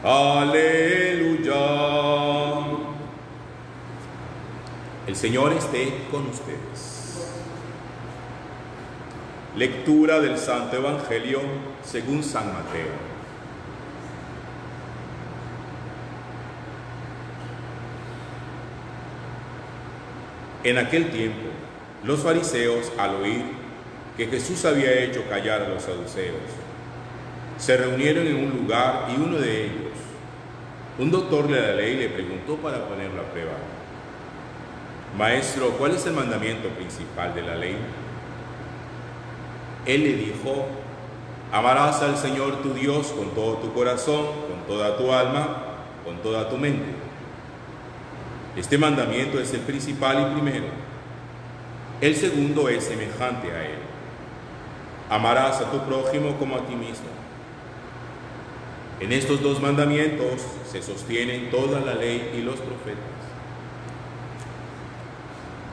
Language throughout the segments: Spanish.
Aleluya. El Señor esté con ustedes. Lectura del Santo Evangelio según San Mateo. En aquel tiempo, los fariseos, al oír que Jesús había hecho callar a los saduceos, se reunieron en un lugar y uno de ellos, un doctor de la ley, le preguntó para ponerlo a prueba: Maestro, ¿cuál es el mandamiento principal de la ley? Él le dijo: amarás al Señor tu Dios con todo tu corazón, con toda tu alma, con toda tu mente. Este mandamiento es el principal y primero. El segundo es semejante a él: amarás a tu prójimo como a ti mismo. En estos dos mandamientos se sostienen toda la ley y los profetas.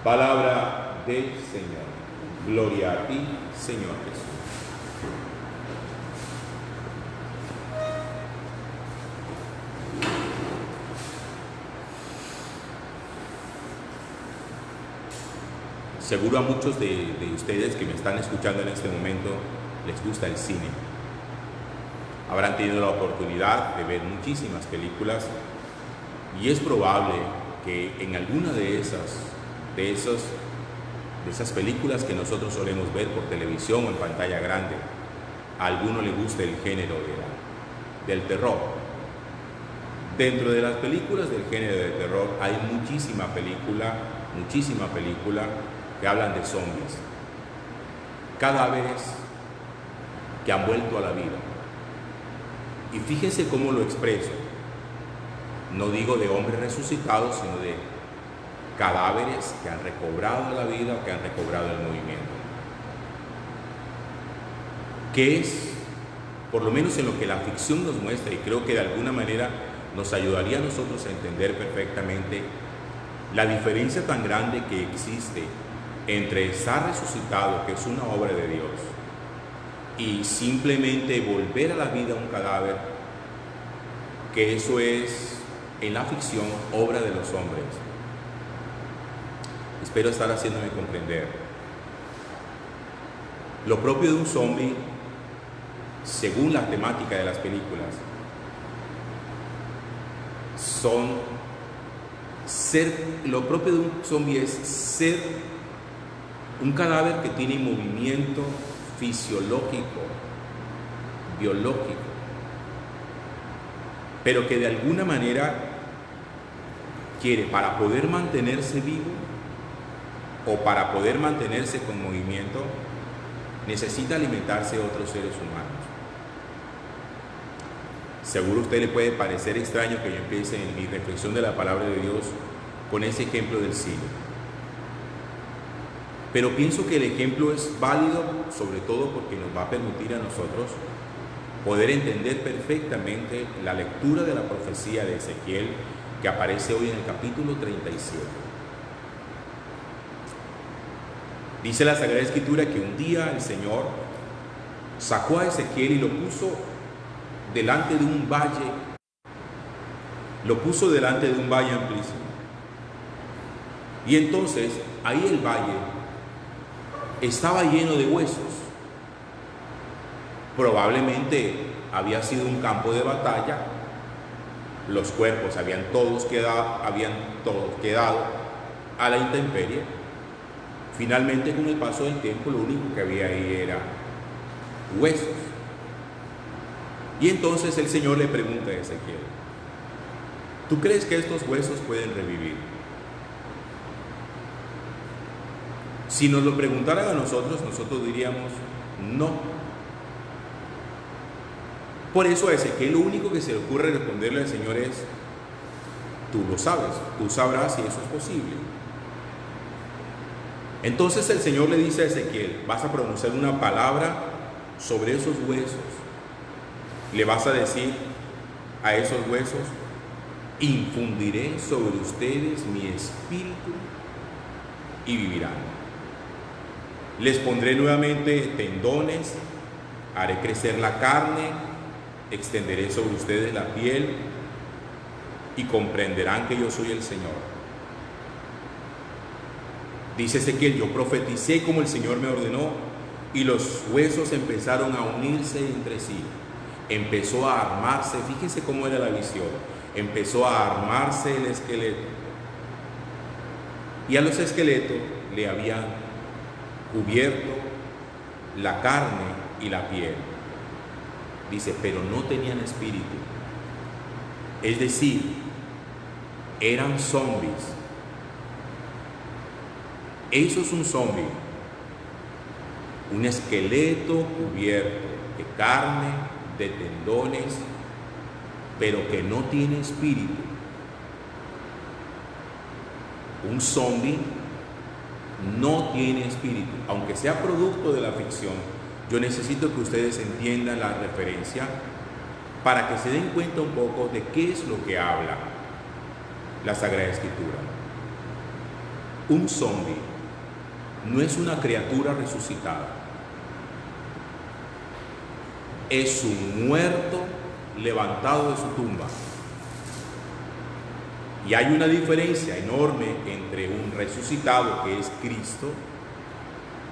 Palabra del Señor. Gloria a ti, Señor Jesús. Seguro a muchos de ustedes que me están escuchando en este momento les gusta el cine. Habrán tenido la oportunidad de ver muchísimas películas y es probable que en alguna de esas películas que nosotros solemos ver por televisión o en pantalla grande, a alguno le guste el género del terror. Dentro de las películas del género de terror hay muchísima película que hablan de zombies, cadáveres que han vuelto a la vida. Y fíjense cómo lo expreso. No digo de hombres resucitados, sino de cadáveres que han recobrado la vida o que han recobrado el movimiento. Que es, por lo menos en lo que la ficción nos muestra, y creo que de alguna manera nos ayudaría a nosotros a entender perfectamente la diferencia tan grande que existe entre estar resucitado, que es una obra de Dios, y simplemente volver a la vida un cadáver, que eso es, en la ficción, obra de los hombres. Espero estar haciéndome comprender. Lo propio de un zombie, según la temática de las películas, lo propio de un zombie es ser un cadáver que tiene movimiento fisiológico, biológico, pero que de alguna manera quiere, para poder mantenerse vivo o para poder mantenerse con movimiento, necesita alimentarse de otros seres humanos. Seguro a usted le puede parecer extraño que yo empiece en mi reflexión de la palabra de Dios con ese ejemplo del cine. Pero pienso que el ejemplo es válido, sobre todo porque nos va a permitir a nosotros poder entender perfectamente la lectura de la profecía de Ezequiel que aparece hoy en el capítulo 37. Dice la Sagrada Escritura que un día el Señor sacó a Ezequiel y lo puso delante de un valle, amplísimo. Y entonces ahí el valle estaba lleno de huesos. Probablemente había sido un campo de batalla. Los cuerpos habían todos quedado a la intemperie. Finalmente, con el paso del tiempo, lo único que había ahí era huesos. Y entonces el Señor le pregunta a Ezequiel: ¿tú crees que estos huesos pueden revivir? Si nos lo preguntaran a nosotros diríamos no. Por eso a Ezequiel lo único que se le ocurre responderle al Señor es: tú lo sabes, tú sabrás si eso es posible. Entonces el Señor le dice a Ezequiel: vas a pronunciar una palabra sobre esos huesos. Le vas a decir a esos huesos: infundiré sobre ustedes mi espíritu y vivirán. Les pondré nuevamente tendones, haré crecer la carne extenderé sobre ustedes la piel y comprenderán que yo soy el Señor. Dice Ezequiel, yo profeticé como el Señor me ordenó y los huesos empezaron a unirse entre sí. Empezó a armarse, fíjense cómo era la visión, empezó a armarse el esqueleto. Y a los esqueletos le habían cubierto la carne y la piel. Dice, pero no tenían espíritu. Es decir, eran zombies. Eso es un zombie, un esqueleto cubierto de carne, de tendones, pero que no tiene espíritu. Un zombie no tiene espíritu, aunque sea producto de la ficción. Yo necesito que ustedes entiendan la referencia para que se den cuenta un poco de qué es lo que habla la Sagrada Escritura. Un zombie no es una criatura resucitada, es un muerto levantado de su tumba. Y hay una diferencia enorme entre un resucitado, que es Cristo,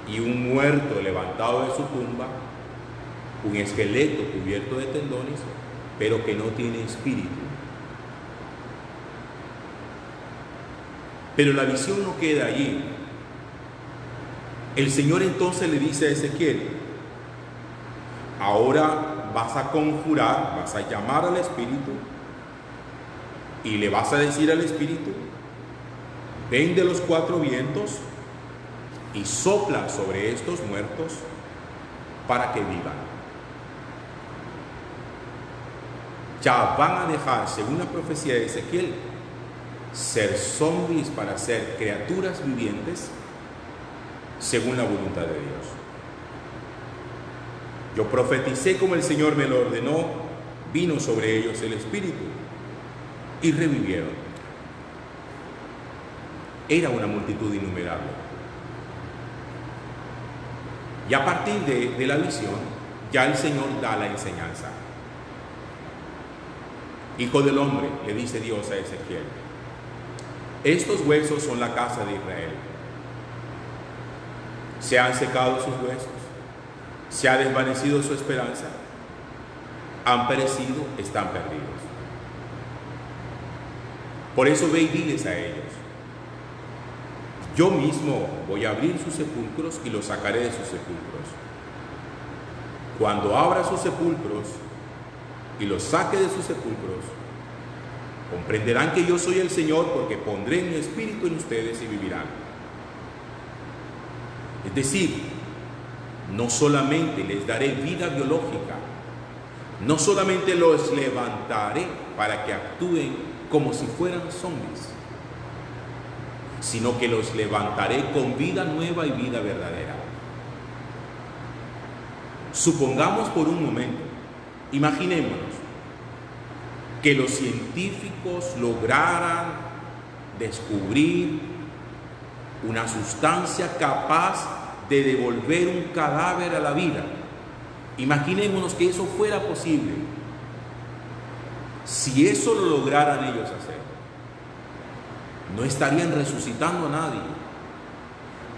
y un muerto levantado de su tumba, un esqueleto cubierto de tendones, pero que no tiene espíritu. Pero la visión no queda allí. El Señor entonces le dice a Ezequiel, ahora vas a conjurar, vas a llamar al espíritu y le vas a decir al espíritu, ven de los cuatro vientos y sopla sobre estos muertos para que vivan. Ya van a dejar, según la profecía de Ezequiel, ser zombies para ser criaturas vivientes según la voluntad de Dios. Yo profeticé como el Señor me lo ordenó, vino sobre ellos el Espíritu y revivieron. Era una multitud innumerable. Y a partir de la visión, ya el Señor da la enseñanza. Hijo del hombre, le dice Dios a Ezequiel, estos huesos son la casa de Israel. Se han secado sus huesos, se ha desvanecido su esperanza, han perecido, están perdidos. Por eso ve y diles a ellos, yo mismo voy a abrir sus sepulcros y los sacaré de sus sepulcros. Cuando abra sus sepulcros y los saque de sus sepulcros, comprenderán que yo soy el Señor, porque pondré mi espíritu en ustedes y vivirán. Es decir, no solamente les daré vida biológica, no solamente los levantaré para que actúen como si fueran zombies, sino que los levantaré con vida nueva y vida verdadera. Supongamos por un momento, imaginémonos, que los científicos lograran descubrir una sustancia capaz de devolver un cadáver a la vida. Imaginémonos que eso fuera posible. Si eso lo lograran ellos hacer, no estarían resucitando a nadie,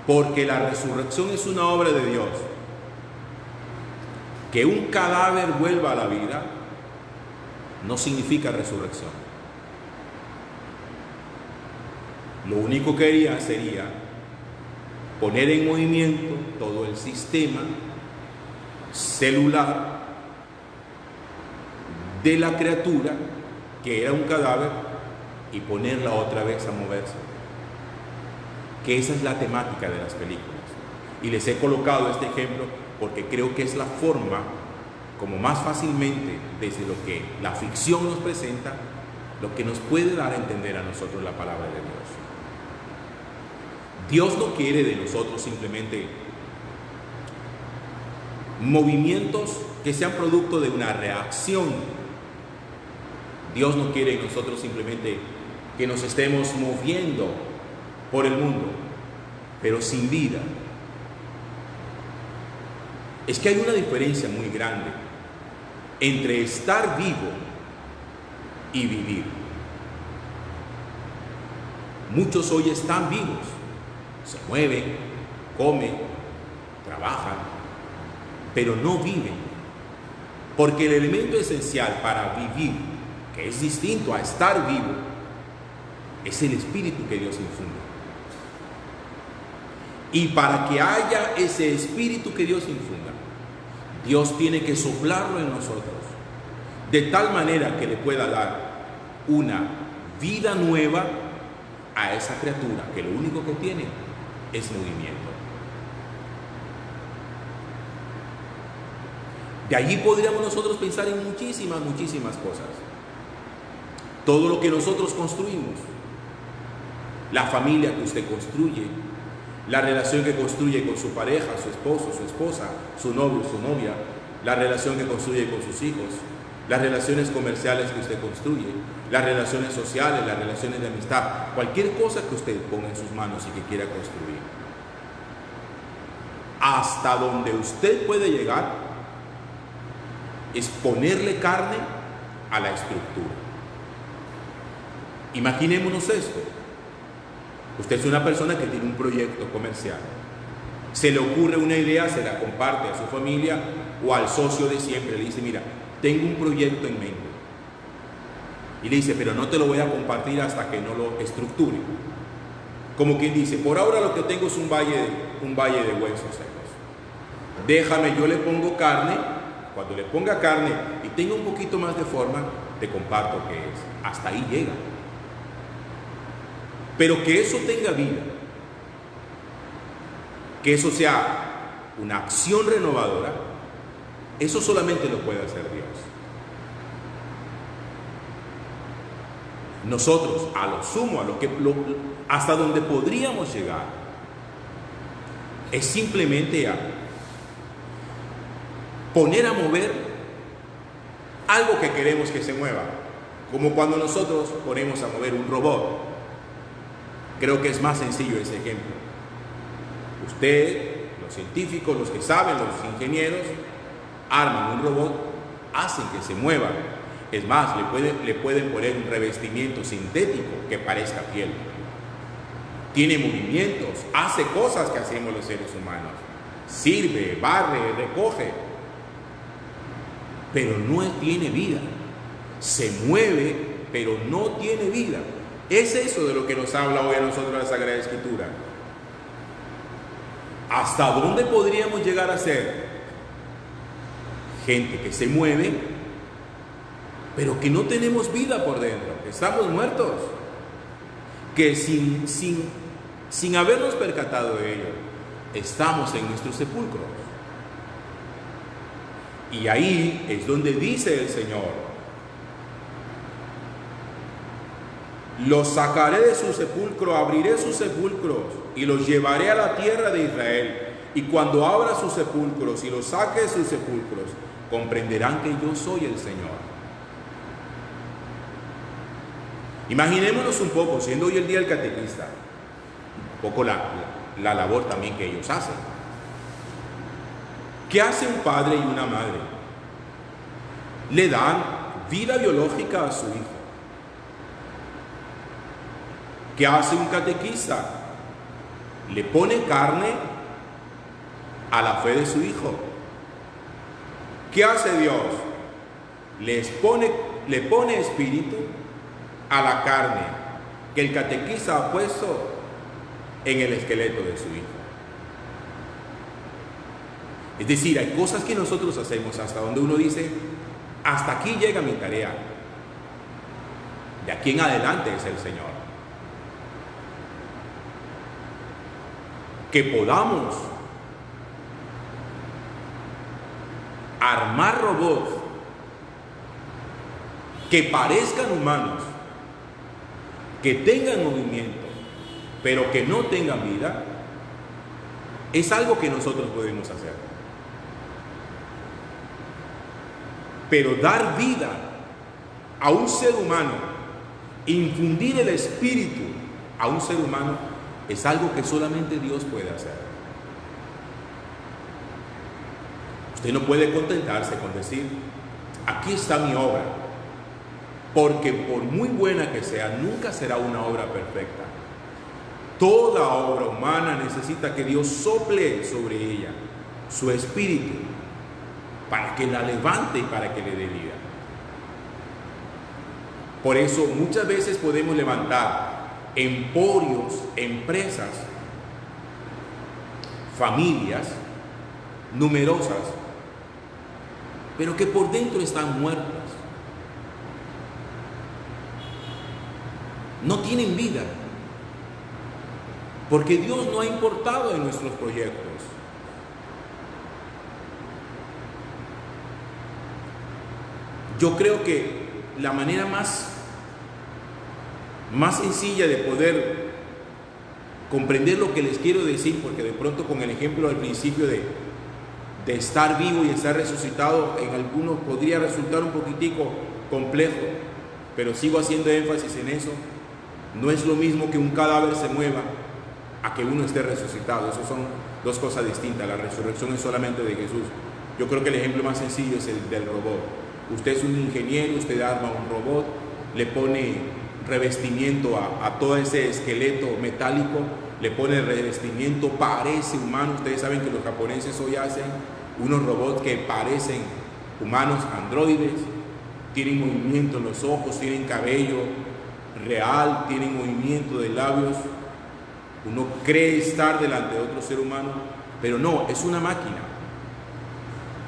porque la resurrección es una obra de Dios. Que un cadáver vuelva a la vida no significa resurrección. Lo único que haría sería poner en movimiento todo el sistema celular de la criatura que era un cadáver y ponerla otra vez a moverse. Que esa es la temática de las películas. Y les he colocado este ejemplo porque creo que es la forma como más fácilmente, desde lo que la ficción nos presenta, lo que nos puede dar a entender a nosotros la palabra de Dios. Dios no quiere de nosotros simplemente movimientos que sean producto de una reacción. Dios no quiere de nosotros simplemente que nos estemos moviendo por el mundo, pero sin vida. Es que hay una diferencia muy grande entre estar vivo y vivir. Muchos hoy están vivos, se mueven, comen, trabajan, pero no viven. Porque el elemento esencial para vivir, que es distinto a estar vivo, es el espíritu que Dios infunde. Y para que haya ese espíritu que Dios infunda, Dios tiene que soplarlo en nosotros, de tal manera que le pueda dar una vida nueva a esa criatura, que lo único que tiene es movimiento. De allí podríamos nosotros pensar en muchísimas cosas. Todo lo que nosotros construimos, la familia que usted construye, la relación que construye con su pareja, su esposo, su esposa, su novio, su novia, la relación que construye con sus hijos, las relaciones comerciales que usted construye, las relaciones sociales, las relaciones de amistad, cualquier cosa que usted ponga en sus manos y que quiera construir. Hasta donde usted puede llegar es ponerle carne a la estructura. Imaginémonos esto. Usted es una persona que tiene un proyecto comercial. Se le ocurre una idea, se la comparte a su familia o al socio de siempre. Le dice, mira, tengo un proyecto en mente. Y le dice, pero no te lo voy a compartir hasta que no lo estructure. Como quien dice, por ahora lo que tengo es un valle de huesos secos. Déjame, yo le pongo carne. Cuando le ponga carne y tenga un poquito más de forma, te comparto qué es. Hasta ahí llega. Pero que eso tenga vida, que eso sea una acción renovadora, eso solamente lo puede hacer Dios. Nosotros, a lo sumo, hasta donde podríamos llegar, es simplemente a poner a mover algo que queremos que se mueva, como cuando nosotros ponemos a mover un robot. Creo que es más sencillo ese ejemplo. Usted, los científicos, los que saben, los ingenieros, arman un robot, hacen que se mueva. Es más, le pueden poner un revestimiento sintético que parezca piel. Tiene movimientos, hace cosas que hacemos los seres humanos. Sirve, barre, recoge. Pero no tiene vida. Se mueve, pero no tiene vida. Es eso de lo que nos habla hoy a nosotros la Sagrada Escritura. ¿Hasta dónde podríamos llegar a ser? Gente que se mueve, pero que no tenemos vida por dentro, que estamos muertos, que sin habernos percatado de ello, estamos en nuestro sepulcro. Y ahí es donde dice el Señor: los sacaré de su sepulcro, abriré sus sepulcros y los llevaré a la tierra de Israel. Y cuando abra sus sepulcros y los saque de sus sepulcros, comprenderán que yo soy el Señor. Imaginémonos un poco, siendo hoy el día del catequista, un poco la labor también que ellos hacen. ¿Qué hace un padre y una madre? Le dan vida biológica a su hijo. ¿Qué hace un catequista? Le pone carne a la fe de su hijo. ¿Qué hace Dios? Le pone espíritu a la carne que el catequista ha puesto en el esqueleto de su hijo. Es decir, hay cosas que nosotros hacemos hasta donde uno dice, hasta aquí llega mi tarea. De aquí en adelante es el Señor. Que podamos armar robots que parezcan humanos, que tengan movimiento, pero que no tengan vida, es algo que nosotros podemos hacer. Pero dar vida a un ser humano, infundir el espíritu a un ser humano, es algo que solamente Dios puede hacer. Usted no puede contentarse con decir, aquí está mi obra, porque por muy buena que sea, nunca será una obra perfecta. Toda obra humana necesita que Dios sople sobre ella su espíritu para que la levante y para que le dé vida. Por eso muchas veces podemos levantar emporios, empresas, familias numerosas, pero que por dentro están muertas. No tienen vida, porque Dios no ha importado en nuestros proyectos. Yo creo que la manera más sencilla de poder comprender lo que les quiero decir, porque de pronto con el ejemplo al principio de estar vivo y estar resucitado, en algunos podría resultar un poquitico complejo, pero sigo haciendo énfasis en eso. No es lo mismo que un cadáver se mueva a que uno esté resucitado. Esas son dos cosas distintas. La resurrección es solamente de Jesús. Yo creo que el ejemplo más sencillo es el del robot. Usted es un ingeniero, usted arma un robot, le pone revestimiento a todo ese esqueleto metálico, le pone revestimiento, parece humano. Ustedes saben que los japoneses hoy hacen unos robots que parecen humanos, androides, tienen movimiento en los ojos, tienen cabello real, tienen movimiento de labios. Uno cree estar delante de otro ser humano, pero no, es una máquina.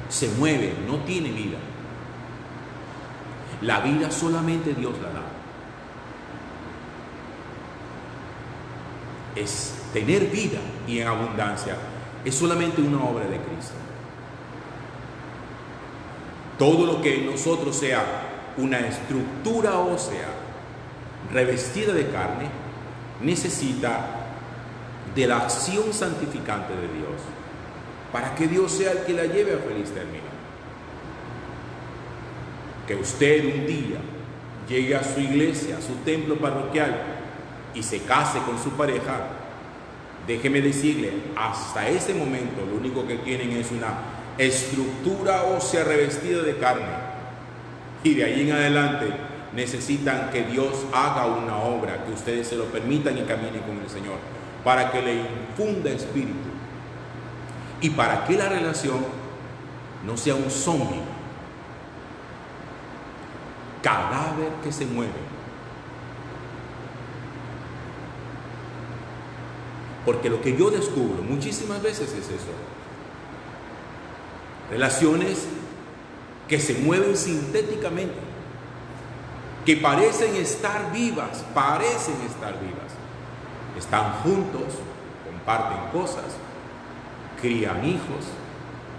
Se mueve, no tiene vida. La vida solamente Dios la da. Es tener vida y en abundancia. Es solamente una obra de Cristo. Todo lo que en nosotros sea una estructura ósea revestida de carne necesita de la acción santificante de Dios para que Dios sea el que la lleve a feliz término. Que usted un día llegue a su iglesia, a su templo parroquial y se case con su pareja, déjeme decirle, hasta ese momento lo único que tienen es una estructura ósea revestida de carne, y de ahí en adelante necesitan que Dios haga una obra, que ustedes se lo permitan y caminen con el Señor, para que le infunda espíritu y para que la relación no sea un zombie, cadáver que se mueve. Porque lo que yo descubro muchísimas veces es eso: relaciones que se mueven sintéticamente, que parecen estar vivas, están juntos, comparten cosas, crían hijos,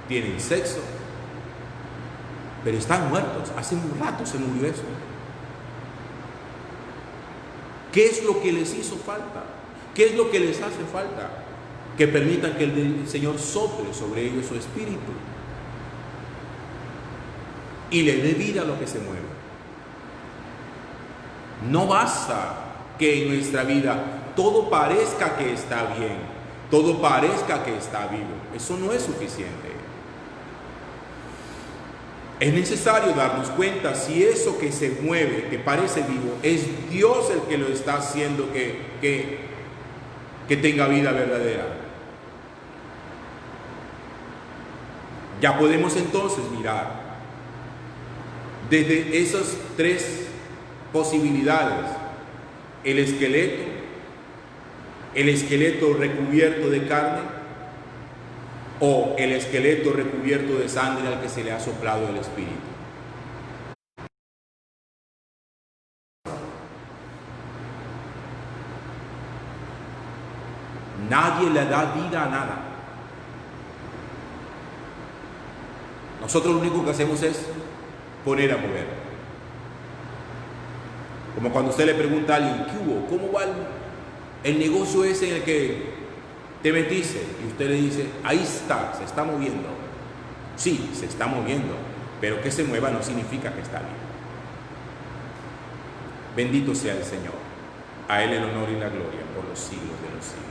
tienen sexo, pero están muertos. Hace un rato se murió eso. ¿Qué es lo que les hizo falta? ¿Qué es lo que les hace falta? Que permitan que el Señor sople sobre ellos su espíritu y le dé vida a lo que se mueve. No basta que en nuestra vida todo parezca que está bien, todo parezca que está vivo. Eso no es suficiente. Es necesario darnos cuenta si eso que se mueve, que parece vivo, es Dios el que lo está haciendo que tenga vida verdadera. Ya podemos entonces mirar desde esas tres posibilidades: el esqueleto recubierto de carne, o el esqueleto recubierto de sangre al que se le ha soplado el espíritu. Nadie le da vida a nada. Nosotros lo único que hacemos es poner a mover. Como cuando usted le pregunta a alguien: ¿qué hubo? ¿Cómo va el negocio ese en el que te metiste? Y usted le dice: ahí está, se está moviendo. Sí, se está moviendo, pero que se mueva no significa que está bien. Bendito sea el Señor. A Él el honor y la gloria por los siglos de los siglos.